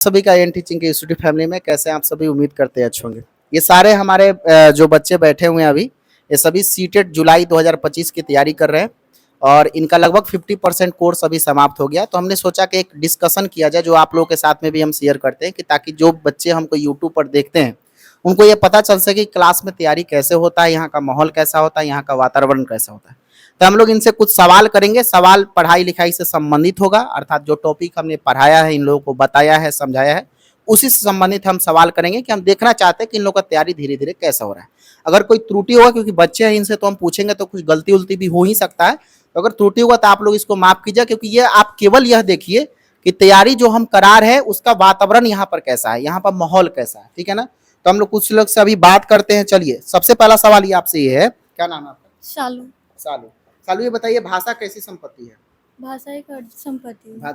सभी का N teaching के इंस्टीट्यूट फैमिली में कैसे हैं आप सभी, उम्मीद करते हैं अच्छे होंगे। ये सारे हमारे जो बच्चे बैठे हुए हैं अभी, ये सभी सीटेट जुलाई 2025 की तैयारी कर रहे हैं और इनका लगभग 50% कोर्स अभी समाप्त हो गया। तो हमने सोचा कि एक डिस्कशन किया जाए जो आप लोगों के साथ में भी हम शेयर करते हैं, कि ताकि जो बच्चे हमको यूट्यूब पर देखते हैं उनको ये पता चल सके कि क्लास में तैयारी कैसे होता है, यहाँ का माहौल कैसा होता है, यहाँ का वातावरण कैसा होता है। तो हम लोग इनसे कुछ सवाल करेंगे। सवाल पढ़ाई लिखाई से संबंधित होगा, अर्थात जो टॉपिक हमने पढ़ाया है, इन लोगों को बताया है, समझाया है, उसी से संबंधित हम सवाल करेंगे कि हम देखना चाहते हैं कि इन लोगों का तैयारी धीरे धीरे कैसा हो रहा है। अगर कोई त्रुटि होगा, क्योंकि बच्चे हैं इनसे तो हम पूछेंगे तो कुछ गलती उलती भी हो ही सकता है, तो अगर त्रुटि होगा तो आप लोग इसको माफ कीजिए, क्योंकि ये आप केवल यह देखिए कि तैयारी जो हम करा रहे हैं उसका वातावरण यहाँ पर कैसा है, यहाँ पर माहौल कैसा है, ठीक है ना। तो हम लोग कुछ लोग से अभी बात करते हैं। चलिए, सबसे पहला सवाल ये आपसे ये है, क्या नाम है आपका? शालू। सालू। सालू, ये बताइए भाषा कैसी संपत्ति है? भाषा एक अर्जित संपत्ति है।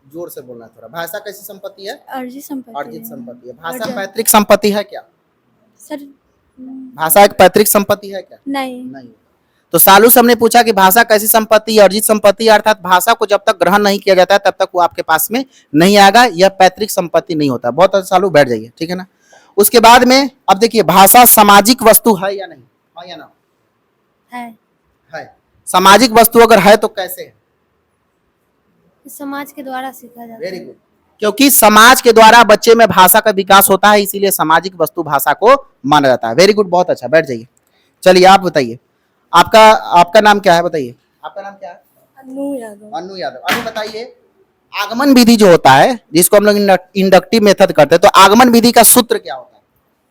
जोर से बोलना थोड़ा। भाषा कैसी संपत्ति है? अर्जित संपत्ति अर्जित है। संपत्ति है। भाषा अर्जित। पैतृक संपत्ति है क्या? सर भाषा एक पैतृक संपत्ति है क्या? नहीं। नहीं। तो सालू से हमने पूछा कि भाषा कैसी संपत्ति, अर्जित संपत्ति, अर्थात भाषा को जब तक ग्रहण नहीं किया जाता है तब तक वो आपके पास में नहीं आएगा, यह पैतृक संपत्ति नहीं होता। बहुत अच्छा सालू, बैठ जाइए, ठीक है ना। उसके बाद में अब देखिए, भाषा सामाजिक वस्तु है या नहीं? हाँ या ना? है। सामाजिक वस्तु अगर है तो कैसे है? समाज के द्वारा सीखा जाता है। Very good. क्योंकि समाज के द्वारा बच्चे में भाषा का विकास होता है, इसीलिए सामाजिक वस्तु भाषा को माना जाता है। वेरी गुड, बहुत अच्छा, बैठ जाइए। चलिए आप बताइए, आपका नाम क्या है? बताइए, आपका नाम क्या है? अनु यादव। अनु यादव। अनु बताइए, आगमन विधि जो होता है, जिसको हम लोग इंडक्टिव मेथड करते हैं, तो आगमन विधि का सूत्र क्या होता है?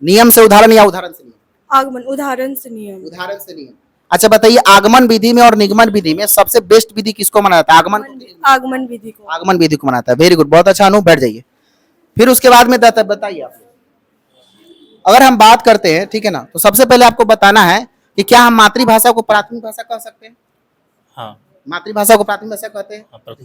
नियम से उदाहरण या उदाहरण से नियम? आगमन उदाहरण से नियम। उदाहरण से नियम। अच्छा बताइए, आगमन विधि में और निगमन विधि में सबसे बेस्ट विधि किसको माना जाता है? आगमन विधि को। आगमन विधि को माना जाता है। वेरी गुड, बहुत अच्छा अनु, बैठ जाइए। फिर उसके बाद में बताइए आप, अगर हम बात करते हैं, ठीक है ना, तो सबसे पहले आपको बताना है कि क्या हम मातृभाषा को प्राथमिक भाषा कह सकते हैं? हाँ, मातृभाषा को प्राथमिक भाषा कहते हैं। हाँ,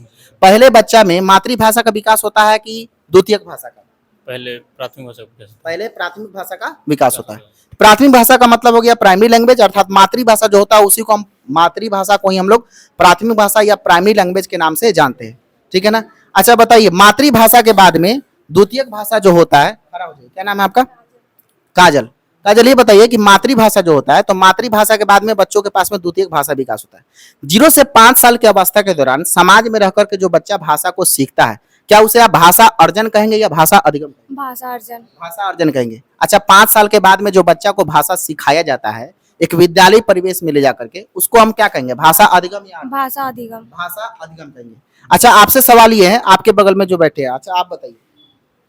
पहले बच्चा में मातृभाषा का विकास होता है कि द्वितीयक भाषा का? पहले प्राथमिक भाषा का विकास। पहले प्राथमिक भाषा का विकास होता है। प्राथमिक भाषा का मतलब हो गया प्राइमरी लैंग्वेज, अर्थात मातृभाषा जो होता है उसी को हम, मातृभाषा को ही हम लोग प्राथमिक भाषा या प्राइमरी लैंग्वेज के नाम से जानते हैं, ठीक है ना। अच्छा बताइए, मातृभाषा के बाद में द्वितीयक भाषा जो होता है, खड़ा हो जाइए, क्या नाम है आपका? काजल। काजल, ये बताइए कि मातृभाषा जो होता है, तो मातृभाषा के बाद में बच्चों के पास में द्वितीयक भाषा विकास होता है। 0 से 5 साल की अवस्था के दौरान समाज में रहकर के जो बच्चा भाषा को सीखता है, क्या उसे आप भाषा अर्जन कहेंगे या भाषा अधिगम? भाषा अर्जन। भाषा अर्जन कहेंगे। अच्छा, 5 साल के बाद में जो बच्चा को भाषा सिखाया जाता है एक विद्यालय परिवेश में ले जाकर के, उसको हम क्या कहेंगे? भाषा अधिगम या भाषा अधिगम? भाषा अधिगम कहेंगे। अच्छा, आपसे सवाल ये है, आपके बगल में जो बैठे हैं, अच्छा आप बताइए,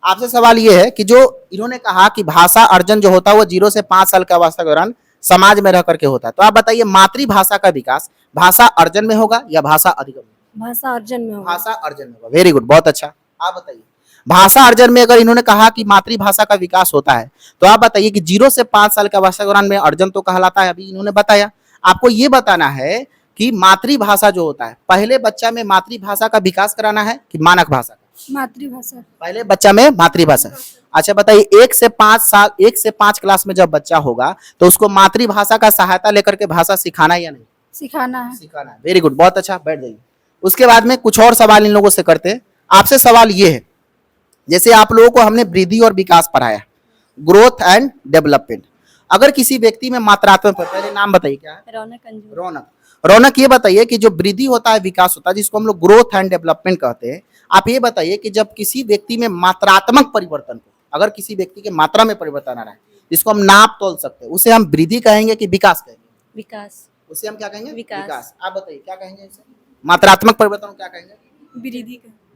आपसे सवाल ये है कि जो इन्होंने कहा कि भाषा अर्जन जो होता है वो 0 से 5 साल की अवस्था के दौरान समाज में रह करके होता है, तो आप बताइए मातृभाषा का विकास भाषा अर्जन में होगा या भाषा अधिगम? भाषा अर्जन में होगा। भाषा अर्जन में होगा। वेरी गुड, बहुत अच्छा। आप बताइए, भाषा अर्जन में अगर इन्होंने कहा कि मातृभाषा का विकास होता है, तो आप बताइए कि 0 से 5 साल के अवस्था के दौरान में अर्जन तो कहलाता है, अभी इन्होंने बताया। आपको ये बताना है कि मातृभाषा जो होता है, पहले बच्चा में मातृभाषा का विकास कराना है कि मानक भाषा? मातृभाषा। पहले बच्चा में मातृभाषा। अच्छा बताइए, 1 से 5 क्लास में जब बच्चा होगा तो उसको मातृभाषा का सहायता लेकर के भाषा सिखाना है या नहीं? सिखाना है। सिखाना है। वेरी गुड, बहुत अच्छा, बैठ जाइए। उसके बाद में कुछ और सवाल इन लोगों से करते हैं। आपसे सवाल ये है, जैसे आप लोगों को हमने वृद्धि और विकास पढ़ाया, ग्रोथ एंड डेवलपमेंट, अगर किसी व्यक्ति में मात्रात्मक, पहले नाम बताइए, क्या है? रौनक। रौनक, ये बताइए कि जो वृद्धि होता है, विकास होता है, जिसको हम लोग ग्रोथ एंड डेवलपमेंट कहते हैं, आप ये बताइए कि जब किसी व्यक्ति में मात्रात्मक परिवर्तन को, अगर किसी व्यक्ति के मात्रा में परिवर्तन आ रहा है, जिसको हम नाप तोल सकते हैं, उसे हम वृद्धि कहेंगे कि विकास कहेंगे? विकास। उसे हम क्या कहेंगे? विकास। आप बताइए क्या कहेंगे इसे? मात्रात्मक परिवर्तन को क्या कहेंगे?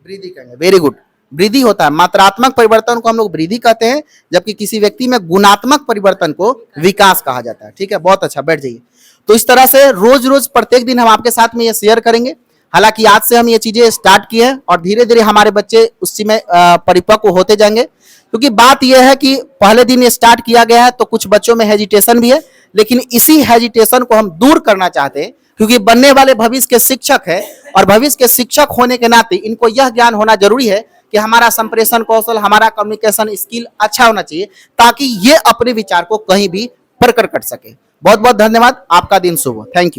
वृद्धि कहेंगे। वेरी गुड, वृद्धि होता है। मात्रात्मक परिवर्तन को हम लोग वृद्धि कहते हैं, जबकि किसी व्यक्ति में गुणात्मक परिवर्तन को विकास कहा जाता है, ठीक है, बहुत अच्छा, बैठ जाइए। तो इस तरह से रोज रोज प्रत्येक दिन हम आपके साथ में ये शेयर करेंगे। हालांकि आज से हम ये चीजें स्टार्ट किए हैं और धीरे धीरे हमारे बच्चे उसी में परिपक्व होते जाएंगे, क्योंकि बात यह है कि पहले दिन ये स्टार्ट किया गया है तो कुछ बच्चों में हेजिटेशन भी है, लेकिन इसी हेजिटेशन को हम दूर करना चाहते हैं, क्योंकि बनने वाले भविष्य के शिक्षक है और भविष्य के शिक्षक होने के नाते इनको यह ज्ञान होना जरूरी है कि हमारा संप्रेषण कौशल, हमारा कम्युनिकेशन स्किल अच्छा होना चाहिए, ताकि ये अपने विचार को कहीं भी प्रकट कर सके। बहुत बहुत धन्यवाद, आपका दिन शुभ हो। Thank you.